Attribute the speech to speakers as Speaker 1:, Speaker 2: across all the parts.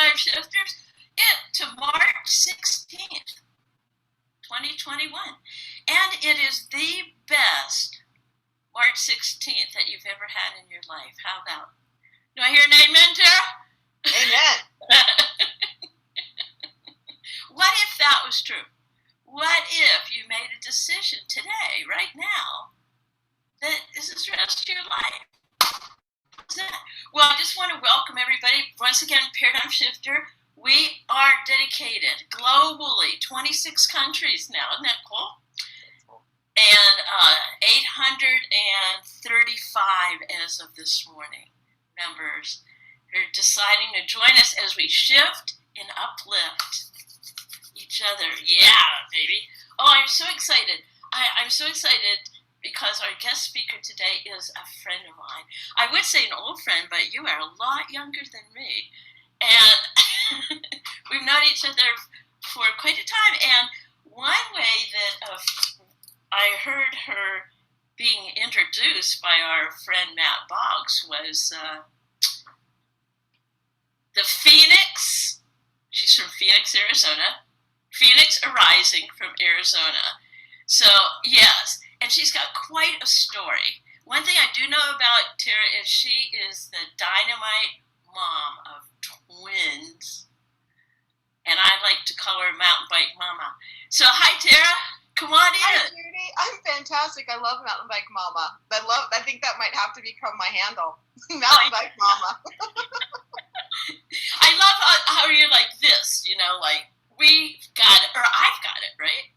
Speaker 1: Paradigm Shifters to March 16th, 2021. And it is the best March 16th that you've ever had in your life. How about? Do I hear an amen, Tara?
Speaker 2: Amen.
Speaker 1: What if that was true? What if you made a decision today, right now, that this is the rest of your life? Well, I just want to welcome everybody. Once again, Paradigm Shifter. We are dedicated globally, 26 countries now. Isn't that cool? And 835 as of this morning members who are deciding to join us as we shift and uplift each other. Yeah, baby. Oh, I'm so excited. I'm so excited because our guest speaker today is a friend of mine. I would say an old friend, but you are a lot younger than me. And we've known each other for quite a time. And one way that I heard her being introduced by our friend Matt Boggs was the Phoenix. She's from Phoenix, Arizona. Phoenix arising from Arizona. So, yes, and she's got quite a story. One thing I do know about Tara is she is the dynamite mom of twins. And I like to call her Bike Momma. So, hi, Tara. Come on in.
Speaker 2: Hi, Judy. I'm fantastic. I love Mountain Bike Momma. I think that might have to become my handle. Mountain Bike Momma.
Speaker 1: I love how you're like this, like we got it, or I've got it, right?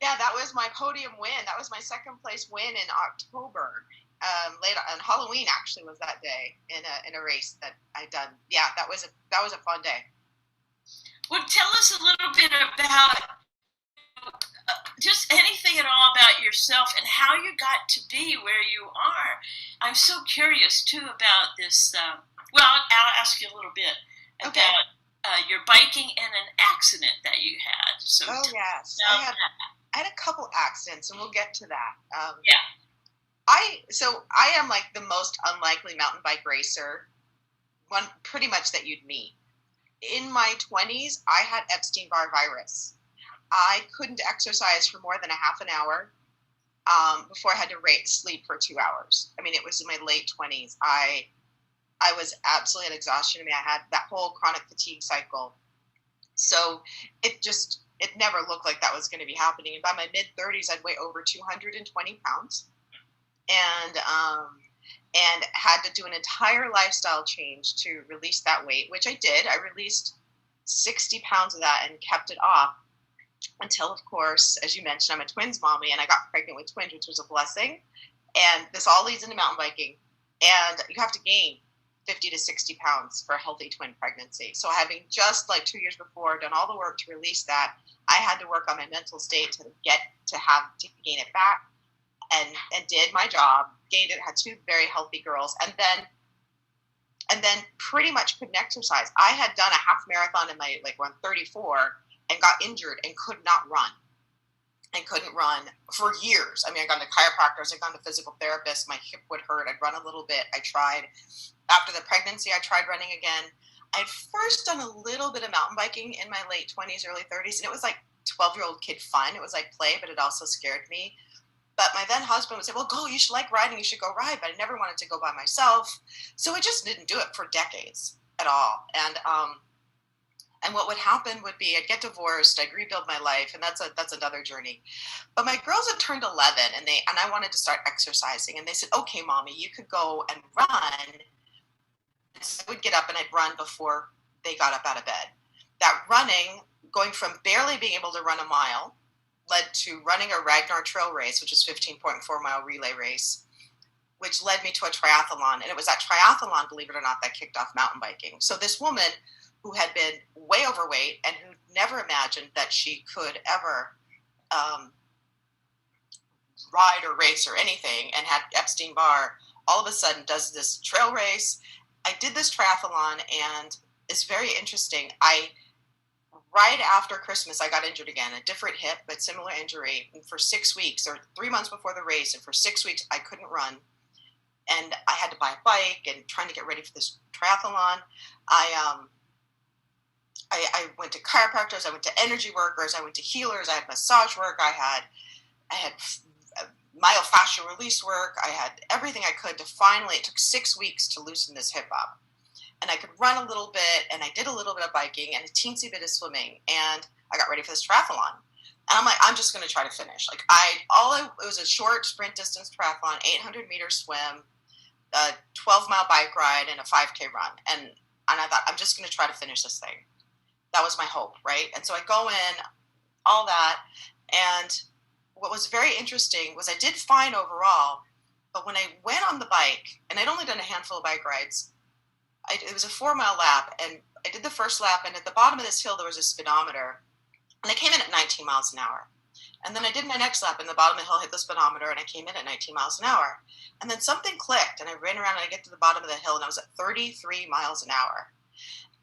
Speaker 2: Yeah, that was my podium win. That was my second place win in October. Late on Halloween, actually, was that day in a race that I done. Yeah, that was a fun day.
Speaker 1: Well, tell us a little bit about just anything at all about yourself and how you got to be where you are. I'm so curious too about this. I'll ask you a little bit about your biking and an accident that you had. So
Speaker 2: yes, I had a couple accidents, and we'll get to that.
Speaker 1: Yeah.
Speaker 2: I am like the most unlikely mountain bike racer, one pretty much that you'd meet. In my 20s, I had Epstein-Barr virus. I couldn't exercise for more than a half an hour before I had to sleep for 2 hours. I mean, it was in my late 20s. I was absolutely at exhaustion. I mean, I had that whole chronic fatigue cycle. So it never looked like that was going to be happening. And by my mid-30s, I'd weigh over 220 pounds and had to do an entire lifestyle change to release that weight, which I did. I released 60 pounds of that and kept it off until, of course, as you mentioned, I'm a twins mommy, and I got pregnant with twins, which was a blessing. And this all leads into mountain biking. And you have to gain 50 to 60 pounds for a healthy twin pregnancy. So having just like 2 years before done all the work to release that, I had to work on my mental state to gain it back, and did my job, gained it, had two very healthy girls, and then pretty much couldn't exercise. I had done a half marathon in my when 34 and got injured and couldn't run for years. I mean, I got to chiropractors, I got to physical therapists, my hip would hurt, I'd run a little bit, I tried. After the pregnancy, I tried running again. I'd first done a little bit of mountain biking in my late 20s, early 30s, and it was like 12-year-old kid fun. It was like play, but it also scared me. But my then husband would say, well, go, you should like riding, you should go ride. But I never wanted to go by myself. So I just didn't do it for decades at all. And what would happen would be I'd get divorced, I'd rebuild my life, and that's another journey. But my girls had turned 11, and I wanted to start exercising. And they said, okay, Mommy, you could go and run. So I would get up and I'd run before they got up out of bed. That running, going from barely being able to run a mile, led to running a Ragnar Trail race, which is 15.4-mile relay race, which led me to a triathlon. And it was that triathlon, believe it or not, that kicked off mountain biking. So this woman who had been way overweight and who never imagined that she could ever ride or race or anything and had Epstein-Barr, all of a sudden does this trail race. I did this triathlon, and it's very interesting. Right after Christmas, I got injured again, a different hip, but similar injury. And for 6 weeks, or 3 months before the race, and for 6 weeks, I couldn't run. And I had to buy a bike and trying to get ready for this triathlon. I went to chiropractors, I went to energy workers, I went to healers, I had massage work, I had myofascial release work, I had everything I could to finally, it took 6 weeks to loosen this hip up. And I could run a little bit, and I did a little bit of biking and a teensy bit of swimming, and I got ready for this triathlon. And I'm like, I'm just going to try to finish. Like it was a short sprint distance triathlon, 800-meter swim, a 12-mile bike ride, and a 5K run. And I thought, I'm just going to try to finish this thing. That was my hope, right? And so I go in, all that, and what was very interesting was I did fine overall, but when I went on the bike, and I'd only done a handful of bike rides, it was a 4-mile lap, and I did the first lap, and at the bottom of this hill there was a speedometer, and I came in at 19 miles an hour. And then I did my next lap, and the bottom of the hill hit the speedometer, and I came in at 19 miles an hour. And then something clicked, and I ran around, and I get to the bottom of the hill, and I was at 33 miles an hour.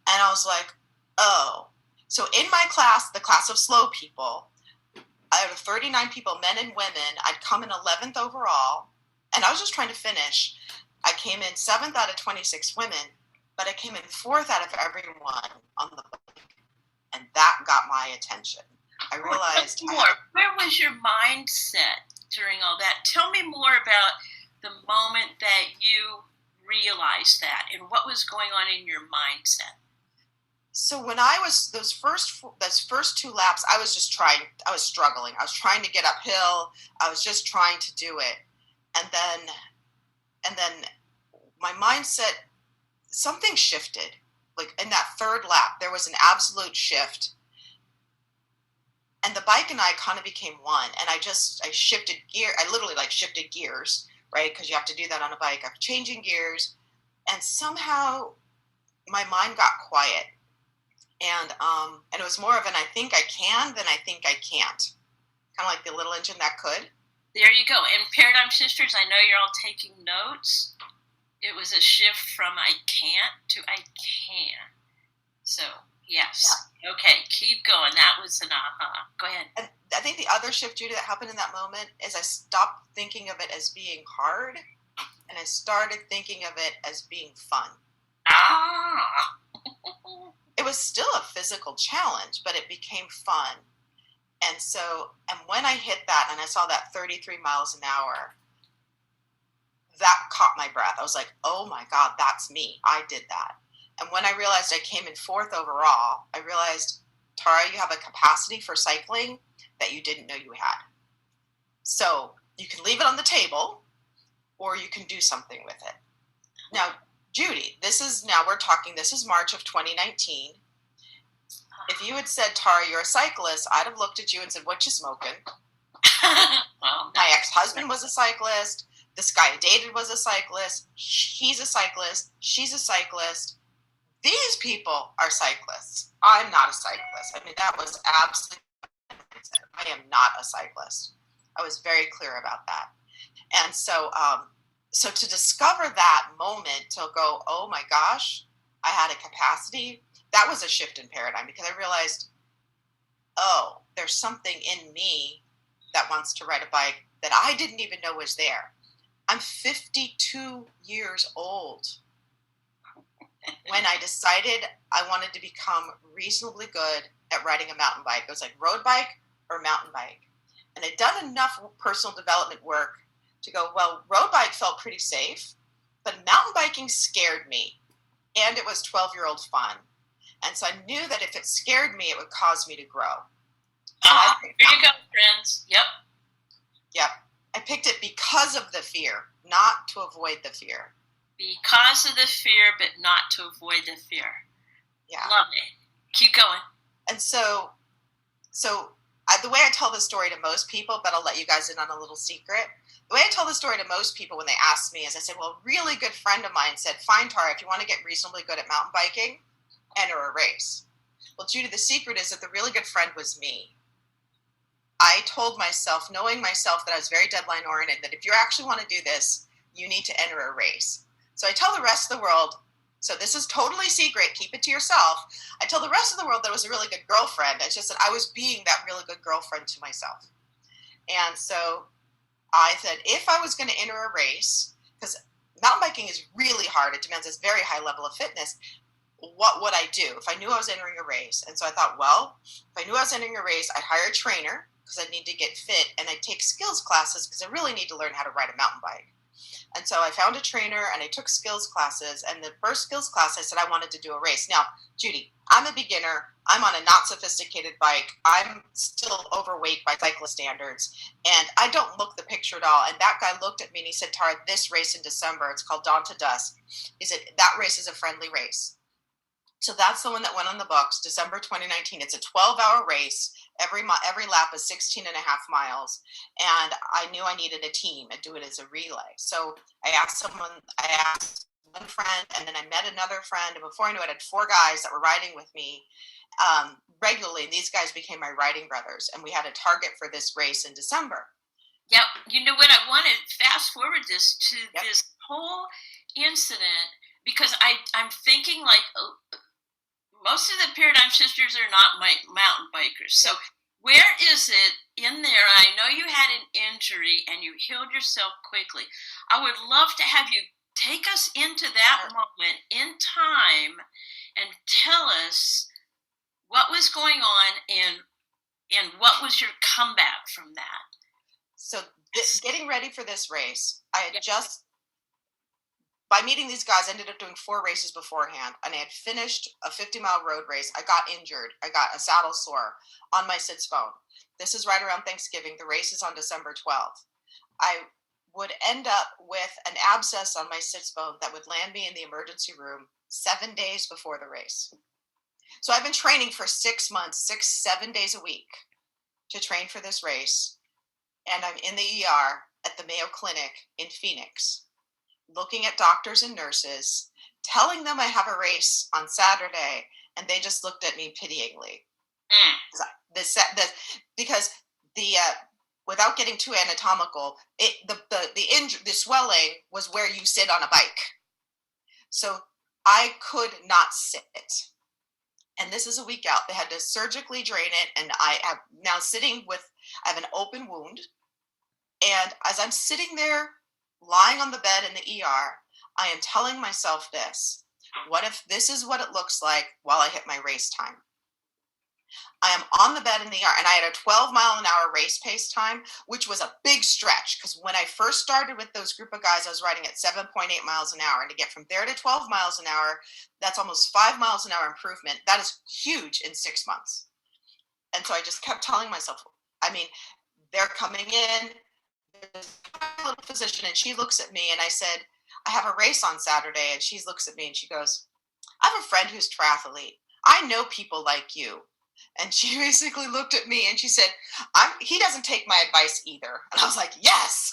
Speaker 2: And I was like, oh. So in my class, the class of slow people, out of 39 people, men and women, I'd come in 11th overall, and I was just trying to finish. I came in 7th out of 26 women, but I came in 4th out of everyone on the bike, and that got my attention. I realized
Speaker 1: where was your mindset during all that? Tell me more about the moment that you realized that, and what was going on in your mindset.
Speaker 2: So when I was those first 2 laps, I was struggling. I was trying to get uphill. I was just trying to do it. And then my mindset, something shifted. Like in that 3rd lap, there was an absolute shift. And the bike and I kind of became one. And I shifted gear. I literally shifted gears, right? Because you have to do that on a bike. I'm changing gears. And somehow my mind got quiet. And it was more of an I think I can than I think I can't. Kind of like the little engine that could.
Speaker 1: There you go. And Paradigm Sisters, I know you're all taking notes. It was a shift from I can't to I can. So, yes. Yeah. Okay, keep going. That was an aha. Go ahead.
Speaker 2: And I think the other shift, Judy, that happened in that moment is I stopped thinking of it as being hard, and I started thinking of it as being fun.
Speaker 1: Ah!
Speaker 2: It was still a physical challenge, but it became fun. And when I hit that and I saw that 33 miles an hour, that caught my breath. I was like, oh my God, that's me. I did that. And when I realized I came in 4th overall, I realized, Tara, you have a capacity for cycling that you didn't know you had. So you can leave it on the table, or you can do something with it. Now, Judy, this is March of 2019. If you had said, Tara, you're a cyclist, I'd have looked at you and said, what you smoking?
Speaker 1: Well,
Speaker 2: my ex-husband was a cyclist. This guy I dated was a cyclist. He's a cyclist. She's a cyclist. These people are cyclists. I'm not a cyclist. I mean, that was absolutely, I am not a cyclist. I was very clear about that. And so to discover that moment, to go, oh my gosh, I had a capacity, that was a shift in paradigm, because I realized, oh, there's something in me that wants to ride a bike that I didn't even know was there. I'm 52 years old when I decided I wanted to become reasonably good at riding a mountain bike. It was like road bike or mountain bike. And I'd done enough personal development work to go, well, road bike felt pretty safe, but mountain biking scared me. And it was 12-year-old fun. And so I knew that if it scared me, it would cause me to grow. So
Speaker 1: there you go, friends. Yep.
Speaker 2: I picked it because of the fear, not to avoid the fear.
Speaker 1: Because of the fear, but not to avoid the fear.
Speaker 2: Yeah.
Speaker 1: Love it. Keep going.
Speaker 2: And so the way I tell this story to most people, but I'll let you guys in on a little secret. The way I tell the story to most people when they ask me is I said, well, a really good friend of mine said, fine, Tara, if you want to get reasonably good at mountain biking, enter a race. Well, Judy, the secret is that the really good friend was me. I told myself, knowing myself, that I was very deadline oriented, that if you actually want to do this, you need to enter a race. So I tell the rest of the world, so this is totally secret, keep it to yourself. I tell the rest of the world that I was a really good girlfriend. It's just that I was being that really good girlfriend to myself. And so I said, if I was going to enter a race, because mountain biking is really hard, it demands this very high level of fitness. what would I do if I knew I was entering a race? And so I thought, well, if I knew I was entering a race, I'd hire a trainer because I'd need to get fit, and I'd take skills classes because I really need to learn how to ride a mountain bike. And so I found a trainer and I took skills classes. And the first skills class, I said I wanted to do a race. Now, Judy, I'm a beginner. I'm on a not sophisticated bike. I'm still overweight by cyclist standards. And I don't look the picture at all. And that guy looked at me and he said, Tara, this race in December, it's called Dawn to Dusk. He said, that race is a friendly race. So that's the one that went on the books, December 2019. It's a 12-hour race. Every lap is 16 and a half miles. And I knew I needed a team and do it as a relay. So I asked one friend, and then I met another friend. And before I knew it, I had 4 guys that were riding with me regularly. And these guys became my riding brothers. And we had a target for this race in December.
Speaker 1: Yep. You know what? I want to fast forward this to this whole incident, because I'm thinking like, most of the Paradigm Sisters are not mountain bikers. So where is it in there? I know you had an injury and you healed yourself quickly. I would love to have you take us into that moment in time and tell us what was going on and what was your comeback from that.
Speaker 2: So getting ready for this race, I had just, by meeting these guys, I ended up doing 4 races beforehand, and I had finished a 50-mile road race. I got injured. I got a saddle sore on my sits bone. This is right around Thanksgiving. The race is on December 12th. I would end up with an abscess on my sits bone that would land me in the emergency room 7 days before the race. So I've been training for 6 months, 7 days a week to train for this race. And I'm in the ER at the Mayo Clinic in Phoenix, looking at doctors and nurses, telling them I have a race on Saturday, and they just looked at me pityingly. Because without getting too anatomical, the swelling was where you sit on a bike. So I could not sit. And this is a week out. They had to surgically drain it, and I am now I have an open wound. And as I'm sitting there lying on the bed in the ER, I am telling myself this: what if this is what it looks like while I hit my race time? I am on the bed in the ER, and I had a 12-mile-an-hour race pace time, which was a big stretch, because when I first started with those group of guys, I was riding at 7.8 miles an hour. And to get from there to 12 miles an hour, that's almost 5 miles an hour improvement. That is huge in 6 months. And so I just kept telling myself, they're coming in. There's a little physician, and she looks at me, and I said, I have a race on Saturday. And she looks at me and she goes, I have a friend who's triathlete. I know people like you. And she basically looked at me and she said, he doesn't take my advice either. And I was like, yes.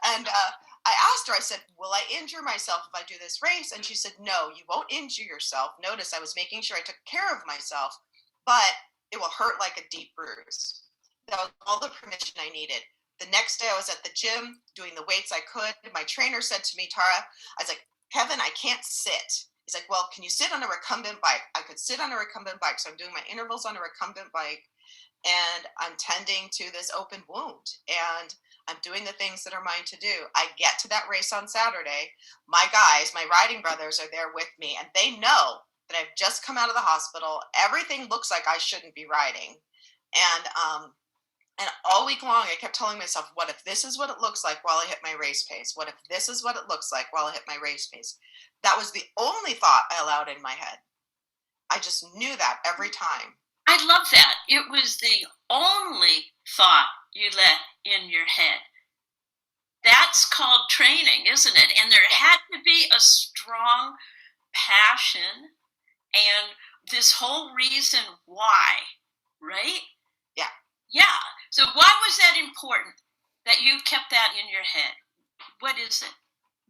Speaker 2: And I asked her, I said, will I injure myself if I do this race? And she said, no, you won't injure yourself. Notice I was making sure I took care of myself, but it will hurt like a deep bruise. That was all the permission I needed. The next day I was at the gym doing the weights I could. My trainer said to me, Tara, I was like, Kevin, I can't sit. He's like, well, can you sit on a recumbent bike? I could sit on a recumbent bike. So I'm doing my intervals on a recumbent bike, and I'm tending to this open wound, and I'm doing the things that are mine to do. I get to that race on Saturday. My guys, my riding brothers, are there with me, and they know that I've just come out of the hospital. Everything looks like I shouldn't be riding. And all week long, I kept telling myself, what if this is what it looks like while I hit my race pace? What if this is what it looks like while I hit my race pace? That was the only thought I allowed in my head. I just knew that every time.
Speaker 1: I love that. It was the only thought you let in your head. That's called training, isn't it? And there had to be a strong passion and this whole reason why, right?
Speaker 2: Yeah.
Speaker 1: Yeah. So why was that important that you kept that in your head? What is it?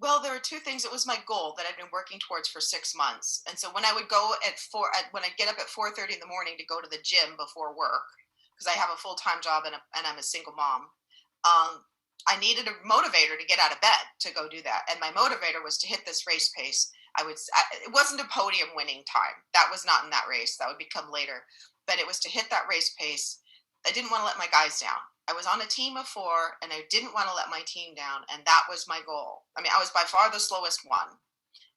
Speaker 2: Well, there are 2 things. It was my goal that I've been working towards for 6 months. And so when I would go when I get up at 4:30 in the morning to go to the gym before work, because I have a full-time job and I'm a single mom, I needed a motivator to get out of bed to go do that. And my motivator was to hit this race pace. It wasn't a podium winning time. That was not in that race. That would become later. But it was to hit that race pace. I didn't want to let my guys down. I was on a team of 4, and I didn't want to let my team down, and that was my goal. I was by far the slowest one,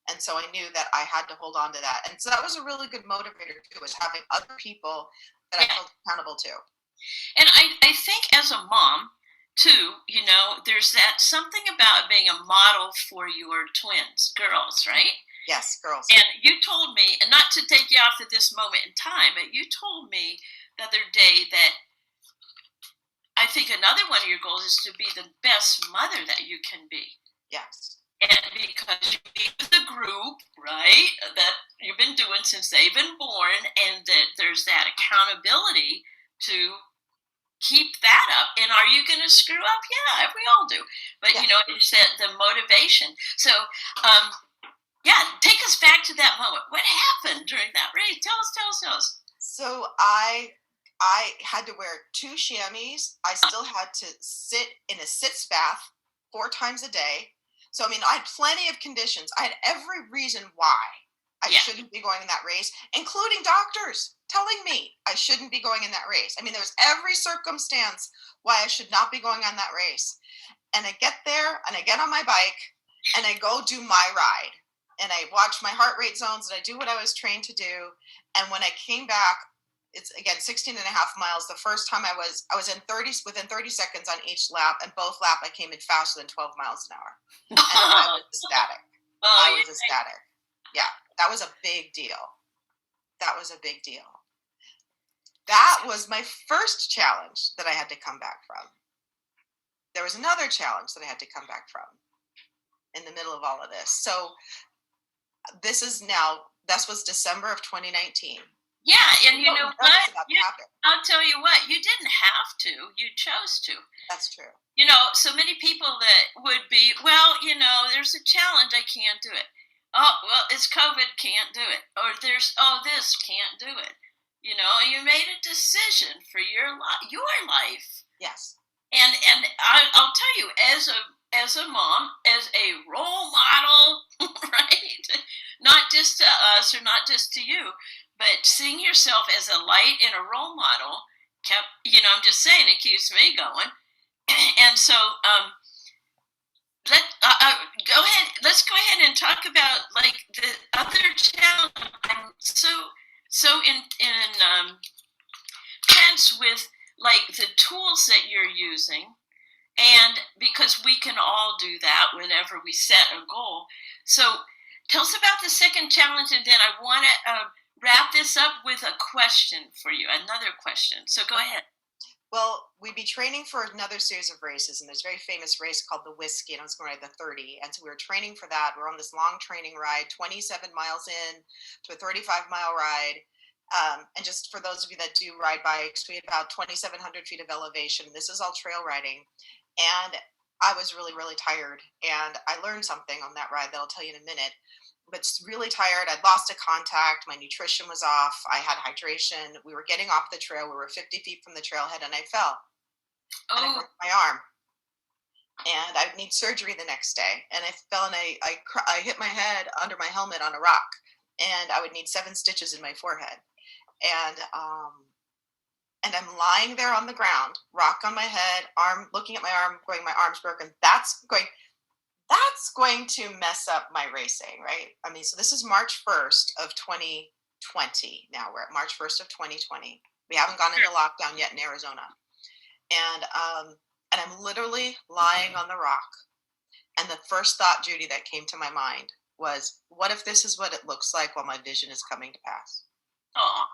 Speaker 2: And so I knew that I had to hold on to that. And so that was a really good motivator too, was having other people that I felt accountable to.
Speaker 1: And I think as a mom, too, there's that something about being a model for your twins, girls, right?
Speaker 2: Yes, girls.
Speaker 1: And you told me, and not to take you off at this moment in time, but you told me the other day that I think another one of your goals is to be the best mother that you can be.
Speaker 2: Yes.
Speaker 1: And because you be with the group, right, that you've been doing since they've been born, and that there's that accountability to keep that up. And are you going to screw up? Yeah, we all do. But, you said the motivation. So, take us back to that moment. What happened during that race? Tell us.
Speaker 2: So I had to wear 2 chamois. I still had to sit in a sitz bath 4 times a day. So, I mean, I had plenty of conditions. I had every reason why I shouldn't be going in that race, including doctors telling me I shouldn't be going in that race. I mean, there was every circumstance why I should not be going on that race. And I get there and I get on my bike and I go do my ride. And I watch my heart rate zones and I do what I was trained to do. And when I came back, it's again 16 and a half miles. The first time I was within 30 seconds on each lap, and both lap I came in faster than 12 miles an hour. And I was ecstatic. I was ecstatic. Yeah, that was a big deal. That was my first challenge that I had to come back from. There was another challenge that I had to come back from in the middle of all of this. So this was December of 2019.
Speaker 1: Yeah, and you know what? I'll tell you what, you didn't have to. You chose to.
Speaker 2: That's true.
Speaker 1: So many people that would be, there's a challenge, I can't do it. Oh, well, it's COVID, can't do it. Or this, can't do it. You made a decision for your life.
Speaker 2: Yes.
Speaker 1: And I'll tell you, as a mom, as a role model, right? Not just to us or not just to you, but seeing yourself as a light and a role model kept, I'm just saying, it keeps me going. And so, let's go ahead and talk about like the other challenge. I'm so tense with like the tools that you're using, and because we can all do that whenever we set a goal. So tell us about the second challenge, and then I want to wrap this up with a question for you, another question. So go ahead.
Speaker 2: Well, we'd be training for another series of races, and there's a very famous race called the Whiskey, and I was going to ride the 30. And so we were training for that. We're on this long training ride, 27 miles in to a 35-mile ride. And just for those of you that do ride bikes, we had about 2,700 feet of elevation. This is all trail riding. And I was really, really tired. And I learned something on that ride that I'll tell you in a minute. But really tired. I'd lost a contact. My nutrition was off. I had hydration. We were getting off the trail. We were 50 feet from the trailhead, and I fell. Oh. And I broke my arm. And I would need surgery the next day. And I fell, and I hit my head under my helmet on a rock. And I would need 7 stitches in my forehead. And I'm lying there on the ground, rock on my head, arm, looking at my arm, going, my arm's broken. That's going to mess up my racing, right? I mean, so this is March 1st of 2020. Now we're at March 1st of 2020. We haven't gone into lockdown yet in Arizona. And I'm literally lying on the rock. And the first thought, Judy, that came to my mind was, what if this is what it looks like while my vision is coming to pass?
Speaker 1: Oh.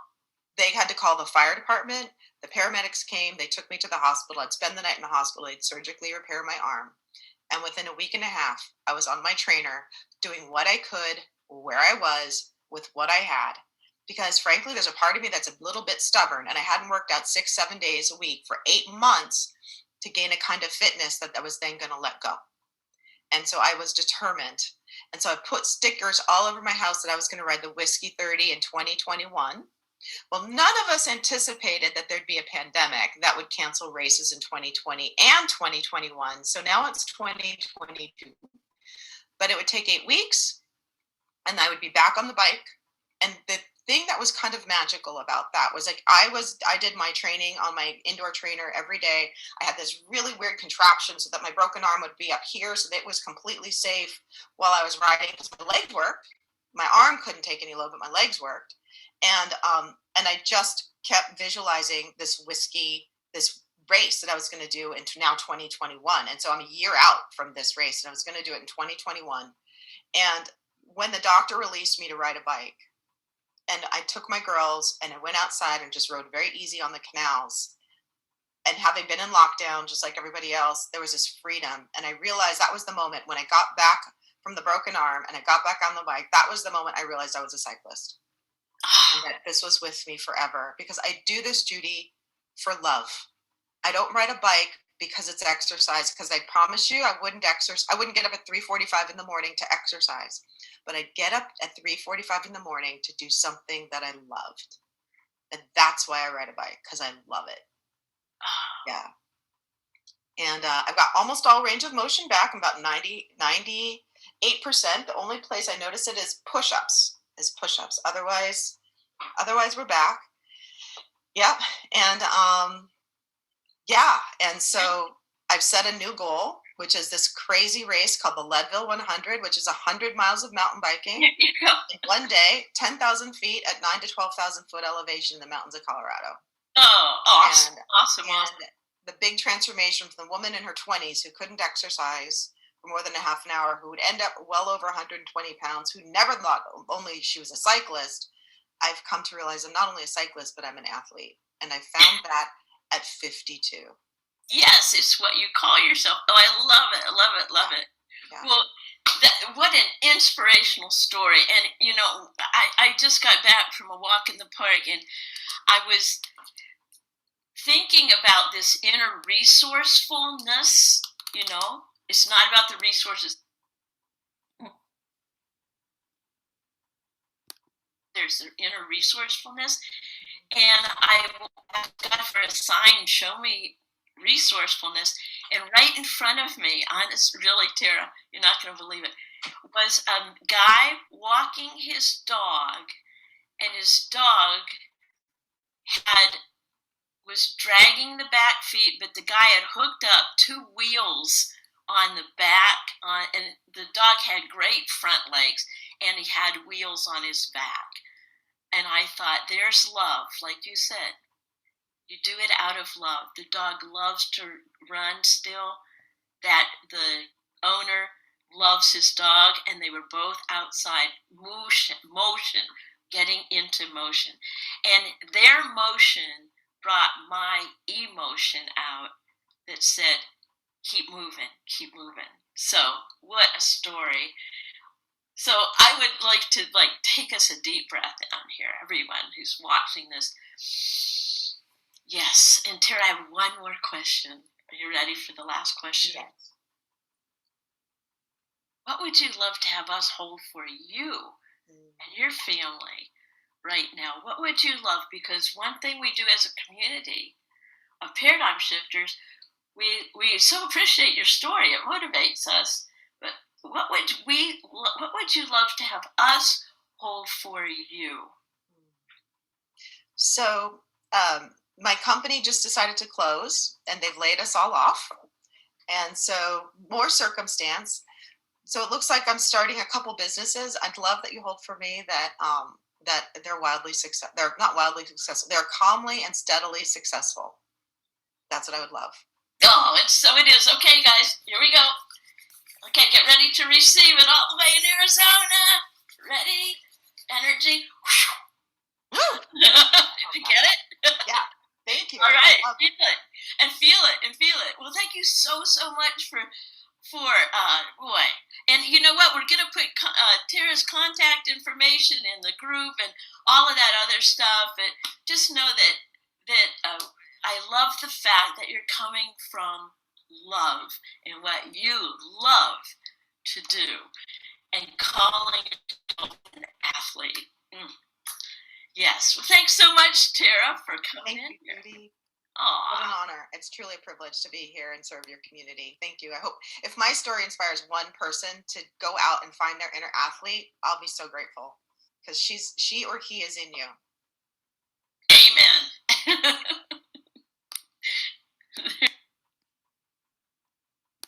Speaker 2: They had to call the fire department. The paramedics came. They took me to the hospital. I'd spend the night in the hospital. They'd surgically repair my arm. And within a week and a half, I was on my trainer doing what I could, where I was, with what I had. Because frankly, there's a part of me that's a little bit stubborn. And I hadn't worked out 6-7 days a week for 8 months to gain a kind of fitness that I was then going to let go. And so I was determined. And so I put stickers all over my house that I was going to ride the Whiskey 30 in 2021. Well, none of us anticipated that there'd be a pandemic that would cancel races in 2020 and 2021. So now it's 2022. But it would take 8 weeks, and I would be back on the bike. And the thing that was kind of magical about that was like I did my training on my indoor trainer every day. I had this really weird contraption so that my broken arm would be up here so that it was completely safe while I was riding because my legs worked. My arm couldn't take any load, but my legs worked. And I just kept visualizing this race that I was going to do into now 2021. And so I'm a year out from this race and I was going to do it in 2021. And when the doctor released me to ride a bike, and I took my girls and I went outside and just rode very easy on the canals. And having been in lockdown, just like everybody else, there was this freedom. And I realized that was the moment when I got back from the broken arm and I got back on the bike. That was the moment I realized I was a cyclist. And that this was with me forever. Because I do this, Judy, for love. I don't ride a bike because it's exercise. Because I promise you, I wouldn't get up at 3:45 in the morning to exercise. But I'd get up at 3:45 in the morning to do something that I loved. And that's why I ride a bike, because I love it. Yeah. And I've got almost all range of motion back. I'm about 98%. The only place I notice it is push-ups. Otherwise we're back. Yeah. And and so I've set a new goal, which is this crazy race called the Leadville 100, which is 100 miles of mountain biking in one day, 10,000 feet at 9 to 12,000 foot elevation in the mountains of Colorado.
Speaker 1: Oh, awesome. Awesome.
Speaker 2: The big transformation from the woman in her 20s who couldn't exercise for more than a half an hour, who would end up well over 120 pounds, who never thought only she was a cyclist. I've come to realize I'm not only a cyclist, but I'm an athlete. And I found that at 52.
Speaker 1: Yes, it's what you call yourself. Oh, I love it. I love it. Love it. Yeah. Well, what an inspirational story. And, you know, I just got back from a walk in the park and I was thinking about this inner resourcefulness. You know, it's not about the resources. There's the inner resourcefulness. And I asked God for a sign, show me resourcefulness. And right in front of me, honest, really, Tara, you're not going to believe it, was a guy walking his dog, and his dog was dragging the back feet, but the guy had hooked up 2 wheels on the back, and the dog had great front legs, and he had wheels on his back. And I thought, there's love, like you said. You do it out of love. The dog loves to run still. That the owner loves his dog, and they were both outside, motion, getting into motion. And their motion brought my emotion out that said, keep moving, keep moving. So what a story. So I would like to take us a deep breath on here, everyone who's watching this. Yes, and Tara, I have one more question. Are you ready for the last question?
Speaker 2: Yes.
Speaker 1: What would you love to have us hold for you and your family right now? What would you love? Because one thing we do as a community of paradigm shifters, we so appreciate your story. It motivates us. But what would you love to have us hold for you?
Speaker 2: So my company just decided to close, and they've laid us all off. And so more circumstance. So it looks like I'm starting a couple businesses. I'd love that you hold for me that they're wildly successful. They're not wildly successful. They're calmly and steadily successful. That's what I would love.
Speaker 1: Oh, and so it is. Okay, guys, here we go. Okay, get ready to receive it all the way in Arizona. Ready? Energy. Did you get it?
Speaker 2: Yeah. Thank you.
Speaker 1: All right. Feel it. And feel it. And feel it. Well, thank you so much for boy. And you know what? We're going to put Tara's contact information in the group and all of that other stuff. And just know that I love the fact that you're coming from love and what you love to do and calling yourself an athlete. Yes. Well, thanks so much, Tara, for coming in here.
Speaker 2: Judy.
Speaker 1: Aww.
Speaker 2: What an honor. It's truly a privilege to be here and serve your community. Thank you. I hope if my story inspires one person to go out and find their inner athlete, I'll be so grateful. because she or he is in you.
Speaker 1: Amen.